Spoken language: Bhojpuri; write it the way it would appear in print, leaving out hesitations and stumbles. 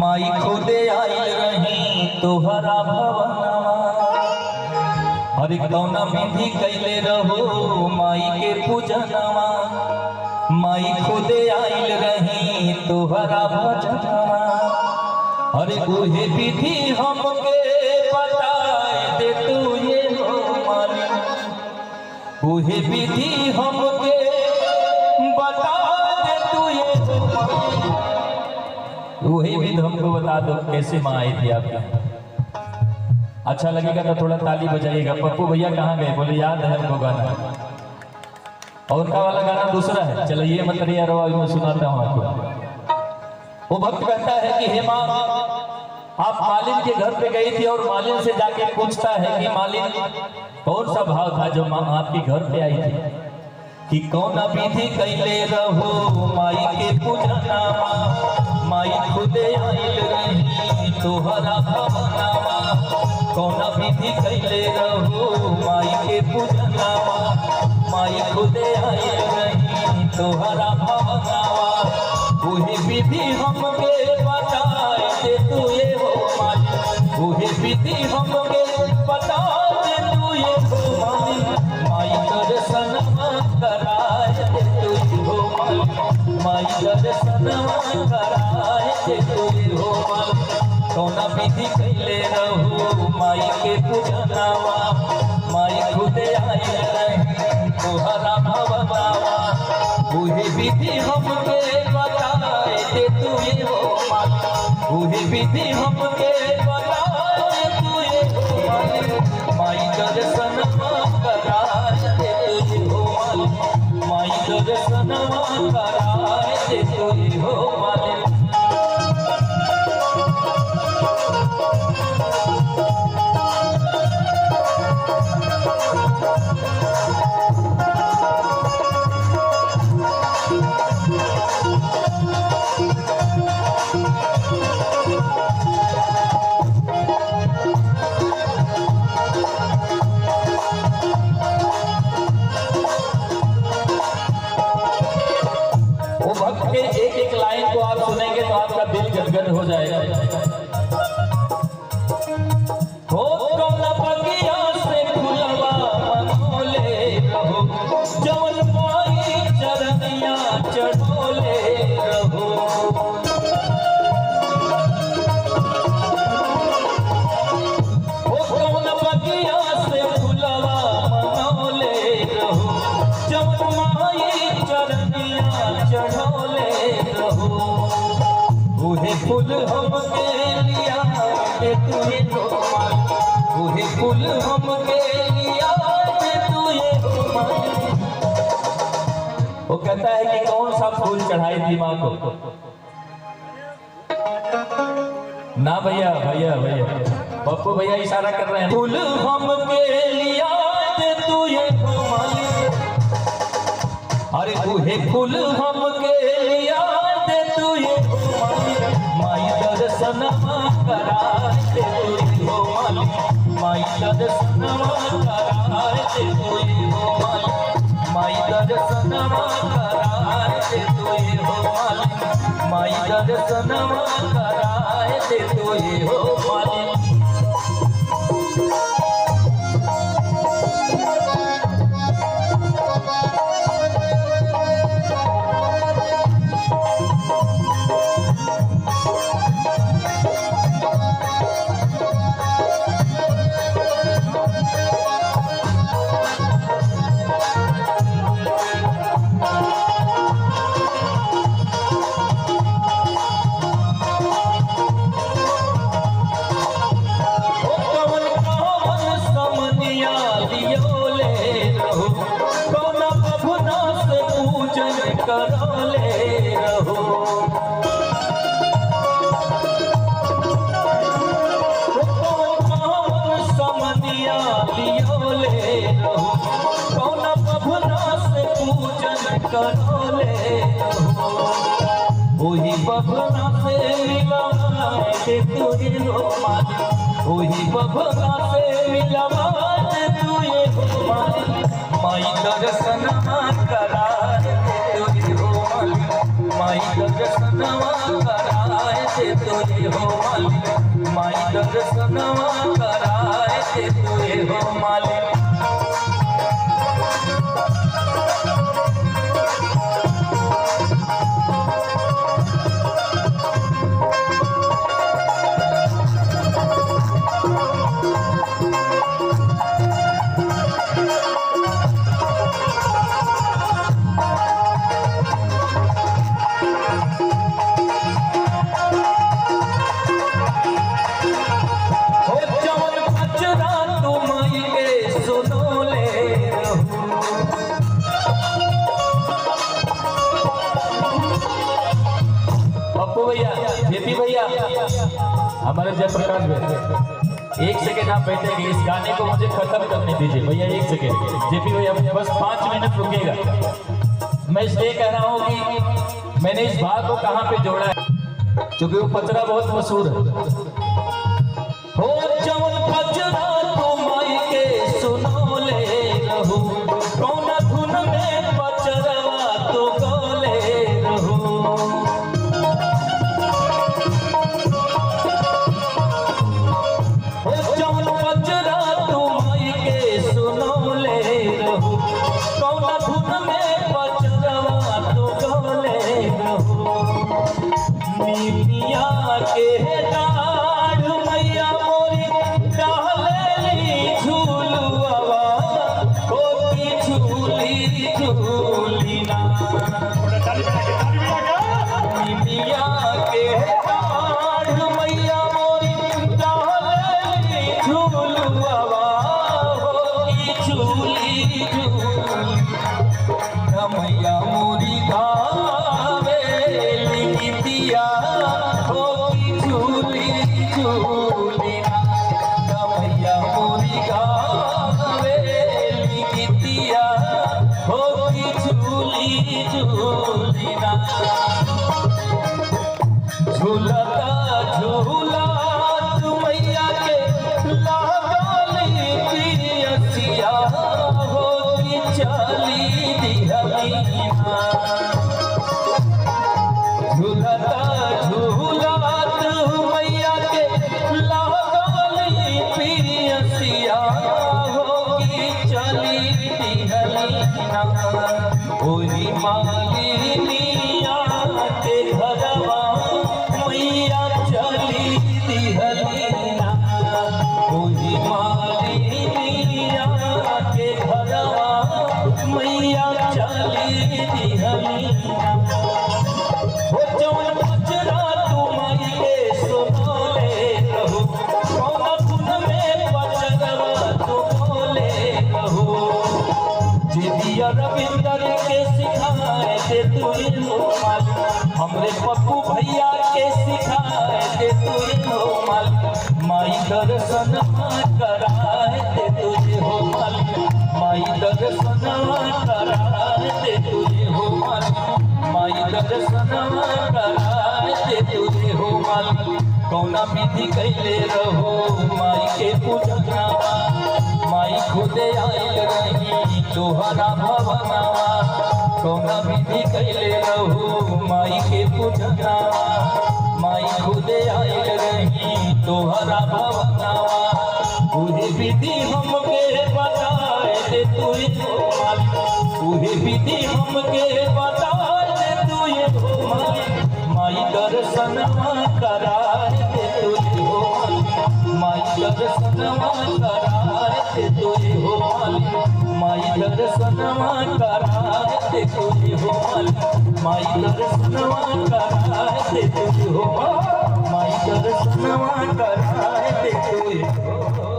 माई खुदे आइल रही तोहरा भवनवा। हर कौना विधि कैले रहो माई के पूजनवा। माई खुदे आइल रही तोहरा भजनवा। अरे उहे विधि हमके बताए दे तू ये हो मालिक। उहे विधि हमके बता दे तू ये हो मालिक। वही विधि हमको बता दो कैसे माँ आई थी आपकी। अच्छा लगेगा तो थोड़ा ताली बजाइएगा। पप्पू भैया कहाँ गए? बोले याद है हमको गाना, और उनका वाला गाना दूसरा है। चलो ये मत रिया रो, मैं सुनाता हूँ आपको। वो भक्त कहता है कि हे माँ, आप मालिन के घर पे गई थी और मालिन से जाके पूछता है कि मालिन कौन सा भाव था जो माँ आपके घर पे आई थी, कि कौन विधि कैले रहो माई के पूजनावा। माई खुदे आइल रही तोहरा भवनवा। कौन विधि कैले रहो माई के पूजनावा। माई खुदे आइल रही तोहरा भवनवा। वही विधि हमके बताए दे तू ये हो माई। वही विधि हमके बता दे तू ये हो माई। माई दर्शनवा कराए दे तू ये हो माई। माई दर्शनवा कराए दे तू ये हो माई। कौना विधि कैले रहो माई के पूजनवा। माई खुदे आइल रही तोहरा भवनवा। वही विधि हमके बताए दे तू ये हो माई। वही विधि हमके बताए दे तू ये हो माई। माई दर्शनवा कराए दे तू ये हो माई। माई दर्शनवा कराए दे तू ये हो माई। एक एक लाइन को आप सुनेंगे तो आपका दिल गदगद हो जाएगा। हो कौना बगिया से फुलवा मनोले रहो, जवन माई चरनिया चढ़ोले रहो। हो कौना बगिया से फुलवा मनोले रहो, जवन माई चरनिया चढ़ोले रहो। उहे फूल हमके लिया दे तू ये हो माई। उहे फूल हमके लिया दे तू ये हो माई। वो कहता है कि कौन सा फूल चढ़ाई थी माँ को? ना भैया भैया भैया पप्पू भैया इशारा कर रहे हैं। फूल हमके लिया दे तू ये हो माई। अरे उहे फूल हमके लिया दे तू ये हो माई। माई दर्शनवा कराए दे तू ये हो माई। माई दर्शनवा कराए दे तू ये हो माई। माई दर्शनवा कराए दे तू ये हो माई। माई दर्शनवा कराए दे तू ये हो माई। करोले रहो, समनिया लियोले रहो। कौन बभुना से पूजन करोले रहो। वही बभुना से मिलवाए दे तू ये हो माई। वही बभुना से मिलवाए दे तू ये हो माई। माई दर्शनवा कराए दे तू ये हो माई। माई दर्शनवा तुझे हो मालिक, माई दर्शनवा कराए दे तुझे हो मालिक। भैया, जेपी भैया, हमारे जयप्रकाश भैया, एक सेकेंड आप बैठेंगे, इस गाने को मुझे खत्म करने दीजिए भैया, एक सेकेंड। जेपी भैया बस 5 मिनट रुकेगा। मैं इसलिए कह रहा हूँ कि मैंने इस भाग को कहाँ पे जोड़ा है, क्योंकि वो पचरा बहुत मशहूर है। हो जवन पचरा तो माई के सुनो ले रहू, कौन धुन में पचरवा तो गोले रहू। मैया मोरी धावेली गीतिया हो की झूली झूली ना, मैया मोरी धावेली गीतिया हो की झूली झूली ना। झूलता झूला तू मैया के लागली पियसिया हो की चली झूलता झूला तू मैया के लागली पियसिया होगी चली दिहलीना। ओही मालिनिया के घरवा मैया चली दिहलीना, ओही मालिनिया के घरवा मैया चली दिहलीना। हो जवन पचरा तू माई के सुनो ले रहू, कौन धुन में पचरवा तू बोले रहू। जिदिया रविंदर के सिखाए दे तुझे हो मालिक, हमरे पप्पू भैया के सिखाए दे तुझे हो मालिक, माई दर्शन कराए दे तुझे हो मालिक, माई दर्शन कराए दे तुझे हो मालिक, माई दर्शन कराए दे तुझे हो मालिक। कौना विधि कैले रहो माई के पूजनावा, माई खुदे आयल रही तोहरा भवनावा। कौना विधि कैले रहो माई के पूजनावा, माई खुदे आयल रही तोहरा भवनावा। उहे विधि हमके बताए दे तुझे हो मालिक, उहे विधि हमके बताए दे तुझे हो मालिक, माई दर्शन कराए दे तुझे हो मालिक, माई दर्शन कराए दे तुझे हो मालिक, माई दर्शन कराए दे तुझे हो मालिक, माई दर्शन कराए दे तुझे हो मालिक, माई दर्शन कराए दे तुझे हो।